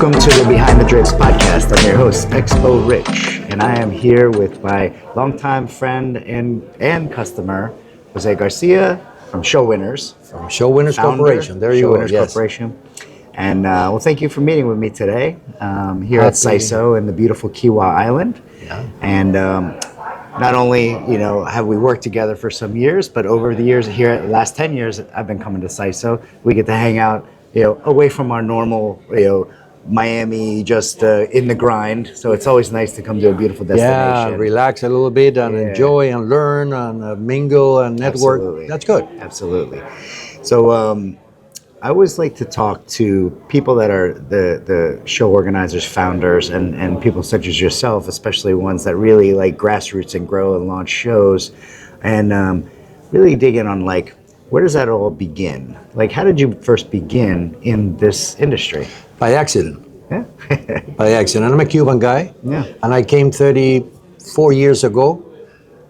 Welcome to the Behind the Drapes podcast. I'm your host, Expo Rich, and I am here with my longtime friend and customer, José Garcia from Show Winners. From Show Winners Corporation. There you go. Show Winners Yes. Corporation. And well, thank you for meeting with me today here at SISO in the beautiful Kiawah Island. Yeah. And not only, have we worked together for some years, but over the years here, the last 10 years, I've been coming to SISO. We get to hang out, away from our normal, Miami, just in the grind. So it's always nice to come to a beautiful destination. Yeah, relax a little bit and enjoy and learn and mingle and network. Absolutely. That's good. Absolutely. So I always like to talk to people that are the show organizers, founders, and people such as yourself, especially ones that really like grassroots and grow and launch shows, and really dig in on like, where does that all begin? Like, how did you first begin in this industry? By accident. Yeah. By accident. I'm a Cuban guy. Yeah. And I came 34 years ago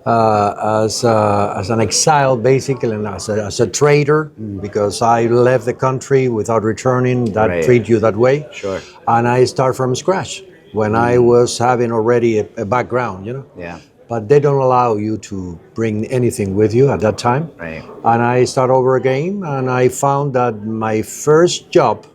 as an exile, basically, and as a trader, because I left the country without returning. That Right. treat you that way. Sure. And I start from scratch when I was having already a background, Yeah. But they don't allow you to bring anything with you at that time. Right. And I start over again, and I found that my first job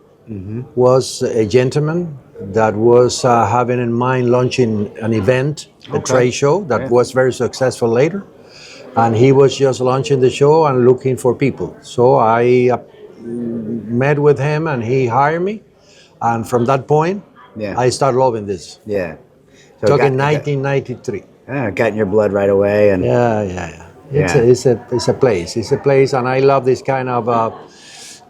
was a gentleman that was having in mind launching an event, a trade show that was very successful later. And he was just launching the show and looking for people. So I met with him and he hired me. And from that point, I started loving this. Yeah. So Talking 1993. Got in your blood right away, and Yeah. It's a place. It's a place, and I love this kind of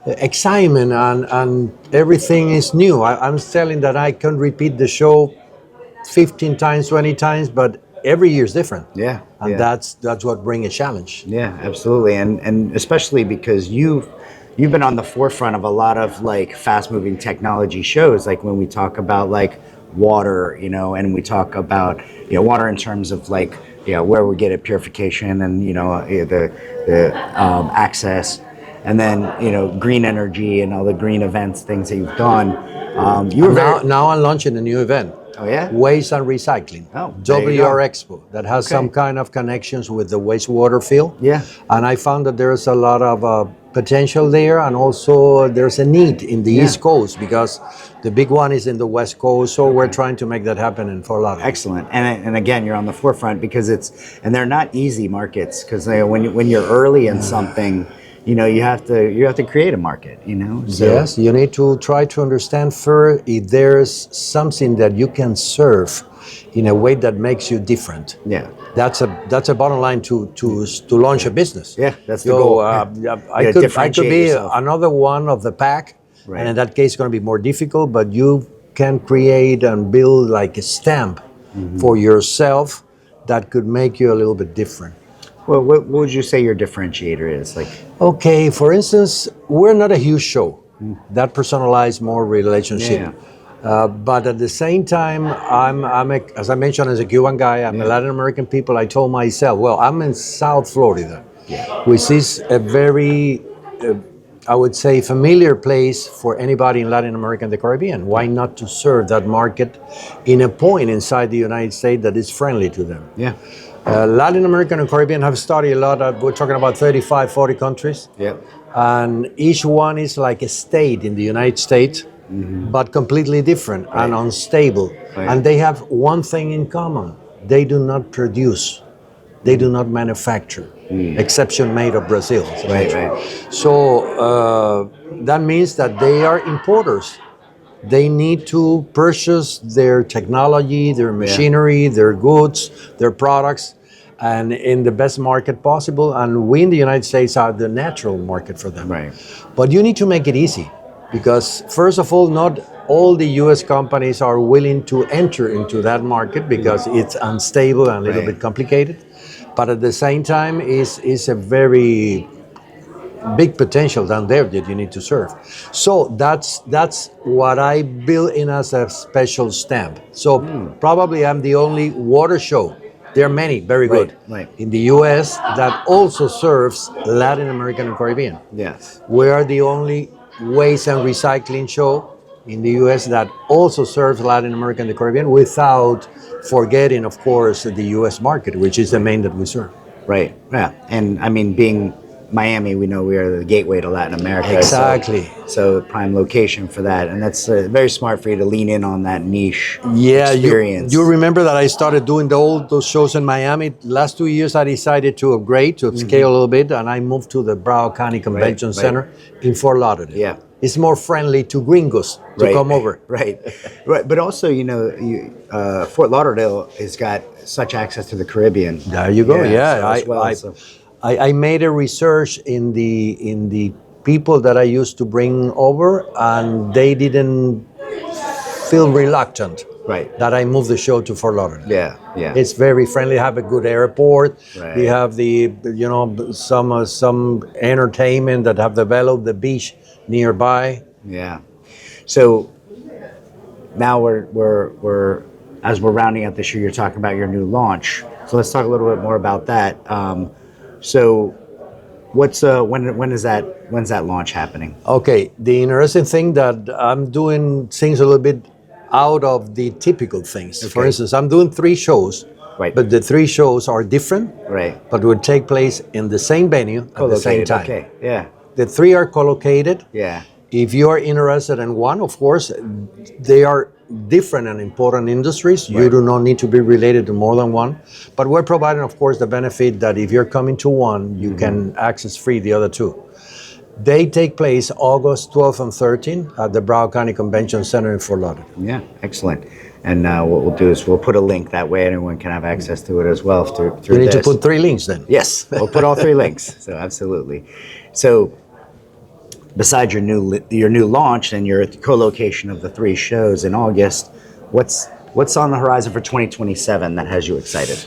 excitement, and everything is new. I'm telling that I can repeat the show 15 times, 20 times, but every year is different. Yeah. And that's what brings a challenge. Yeah, absolutely, and especially because you've been on the forefront of a lot of like fast-moving technology shows, like when we talk about like water, and we talk about water in terms of like where we get it, purification, and the access, and then green energy and all the green events, things that you've done. You were Now I'm launching a new event. Oh yeah. Waste and recycling. Oh, there you WR go. Expo that has some kind of connections with the wastewater field. Yeah. And I found that there's a lot of potential there, and also there's a need in the East Coast because the big one is in the West Coast. So we're trying to make that happen in Fort Lauderdale. Excellent, and again, you're on the forefront because they're not easy markets, because when you're early in something, you have to create a market, So, Yes, you need to try to understand first if there's something that you can serve in a way that makes you different. Yeah. That's a bottom line to launch a business. Yeah, that's the goal. I could be yourself. another one of the pack, Right. and in that case, it's going to be more difficult. But you can create and build like a stamp for yourself that could make you a little bit different. Well, what would you say your differentiator is? Like, Okay, for instance, we're not a huge show. That personalized more relationship. Yeah. But at the same time, as I mentioned, as a Cuban guy, I'm a Latin American people. I told myself, well, I'm in South Florida, which is a very, I would say, familiar place for anybody in Latin America and the Caribbean. Why not to serve that market in a point inside the United States that is friendly to them? Yeah. Latin America and Caribbean have studied a lot. We're talking about 35, 40 countries. Yeah. And each one is like a state in the United States, but completely different and unstable. Right. And they have one thing in common. They do not produce. They do not manufacture. Exception made of Brazil. Right. So that means that they are importers. They need to purchase their technology, their machinery, their goods, their products, and in the best market possible. And we in the United States are the natural market for them. Right. But you need to make it easy, because first of all, not all the US companies are willing to enter into that market because it's unstable and a little bit complicated. But at the same time, it's a very big potential down there that you need to serve. So that's what I built in as a special stamp. So probably I'm the only water show. There are many very good in the US that also serves Latin American and Caribbean. Yes. We are the only waste and recycling show in the US that also serves Latin America and the Caribbean without forgetting, of course, the US market, which is the main that we serve. Right. Yeah. And I mean, being Miami, we know we are the gateway to Latin America. Exactly. So prime location for that, and that's very smart for you to lean in on that niche experience. You remember that I started doing those shows in Miami. Last 2 years, I decided to upgrade, to upscale a little bit, and I moved to the Broward County Convention Center in Fort Lauderdale. Yeah. It's more friendly to gringos to come over. Right. But also, Fort Lauderdale has got such access to the Caribbean. There you go. Yeah, so I made a research in the people that I used to bring over, and they didn't feel reluctant that I moved the show to Fort Lauderdale. Yeah. It's very friendly. Have a good airport. Right. We have some entertainment that have developed, the beach nearby. Yeah. So now we're as we're rounding out this year, you're talking about your new launch. So let's talk a little bit more about that. So what's when's that launch happening? Okay, the interesting thing that I'm doing things a little bit out of the typical things. Okay. For instance, I'm doing 3 shows, but the 3 shows are different, but would take place in the same venue at the same time. Okay, yeah. The 3 are co-located. Yeah. If you are interested in one, of course, they are different and important industries. You do not need to be related to more than one. But we're providing, of course, the benefit that if you're coming to one, you can access free the other 2. They take place August 12th and 13th at the Broward County Convention Center in Fort Lauderdale. Yeah, excellent. And what we'll do is we'll put a link that way anyone can have access to it as well through We need to put 3 links then. Yes, we'll put all 3 links. So absolutely. So besides your new launch and your co-location of the 3 shows in August, what's on the horizon for 2027 that has you excited?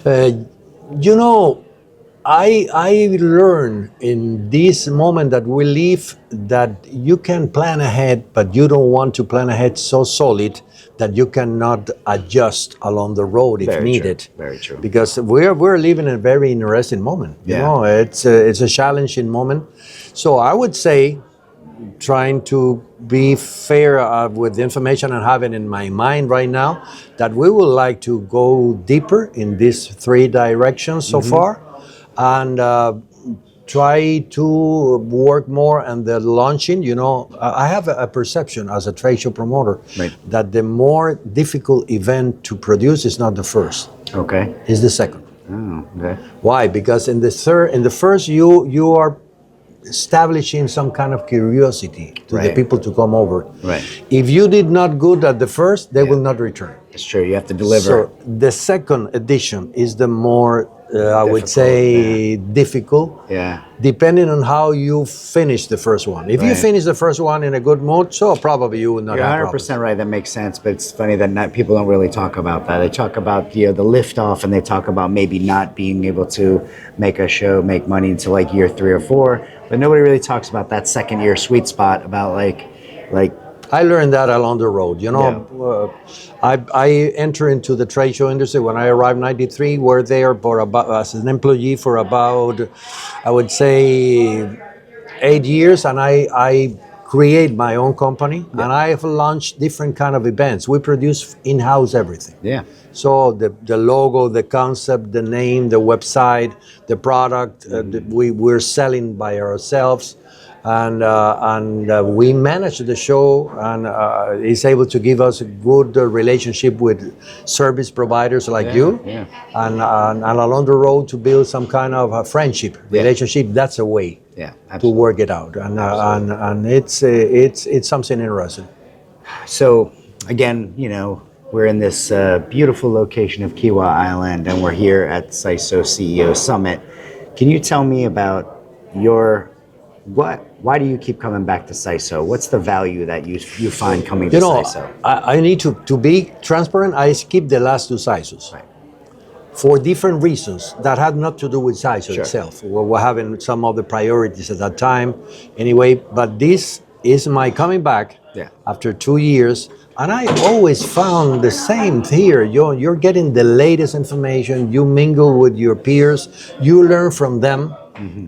I learned in this moment that we live that you can plan ahead, but you don't want to plan ahead so solid that you cannot adjust along the road if needed. True. Very true. Because we're living in a very interesting moment. It's a challenging moment. So I would say, trying to be fair with the information I have in my mind right now, that we would like to go deeper in these 3 directions so far, and try to work more on the launching. I have a perception as a trade show promoter that the more difficult event to produce is not the first. Okay. It's the second. Oh, okay. Why? Because in the first you are establishing some kind of curiosity to the people to come over. Right. If you did not good at the first, they will not return. It's true. You have to deliver. So the second edition is the more, I would say, difficult. Yeah. Depending on how you finish the first one. If you finish the first one in a good mood, so probably you will not have problems. You're 100% right. That makes sense. But it's funny that people don't really talk about that. They talk about the lift off, and they talk about maybe not being able to make a show, make money until like year 3 or 4. But nobody really talks about that second year sweet spot about like. I learned that along the road. I entered into the trade show industry when I arrived in '93. We're there for as an employee for about, I would say, 8 years, and I create my own company, and I have launched different kind of events. We produce in-house everything. Yeah. So the logo, the concept, the name, the website, the product, we're selling by ourselves. And we manage the show, and it's able to give us a good relationship with service providers like you, and along the road to build some kind of a friendship relationship. That's a way to work it out, and it's something interesting. So again, we're in this beautiful location of Kiawah Island, and we're here at SISO CEO Summit. Can you tell me about why do you keep coming back to SISO? What's the value that you find coming to SISO? I need to be transparent. I skipped the last 2 SISOs for different reasons that had not to do with SISO itself. We're having some other priorities at that time. Anyway, but this is my coming back after 2 years. And I always found the same here. You're getting the latest information. You mingle with your peers. You learn from them.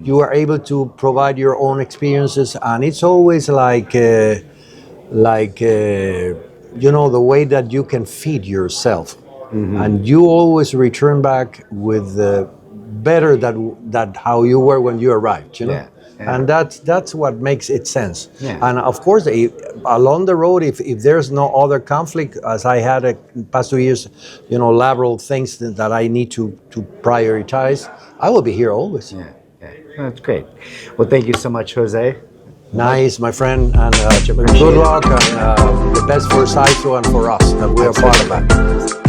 You are able to provide your own experiences, and it's always like like the way that you can feed yourself, and you always return back with better that how you were when you arrived. Yeah. And that's what makes it sense. Yeah. And of course, along the road, if there's no other conflict, as I had in past 2 years, lateral things that I need to prioritize, I will be here always. Yeah. That's great. Well, thank you so much, Jose. Nice, my friend, and good luck, and the best for SISO and for us that we are part of that.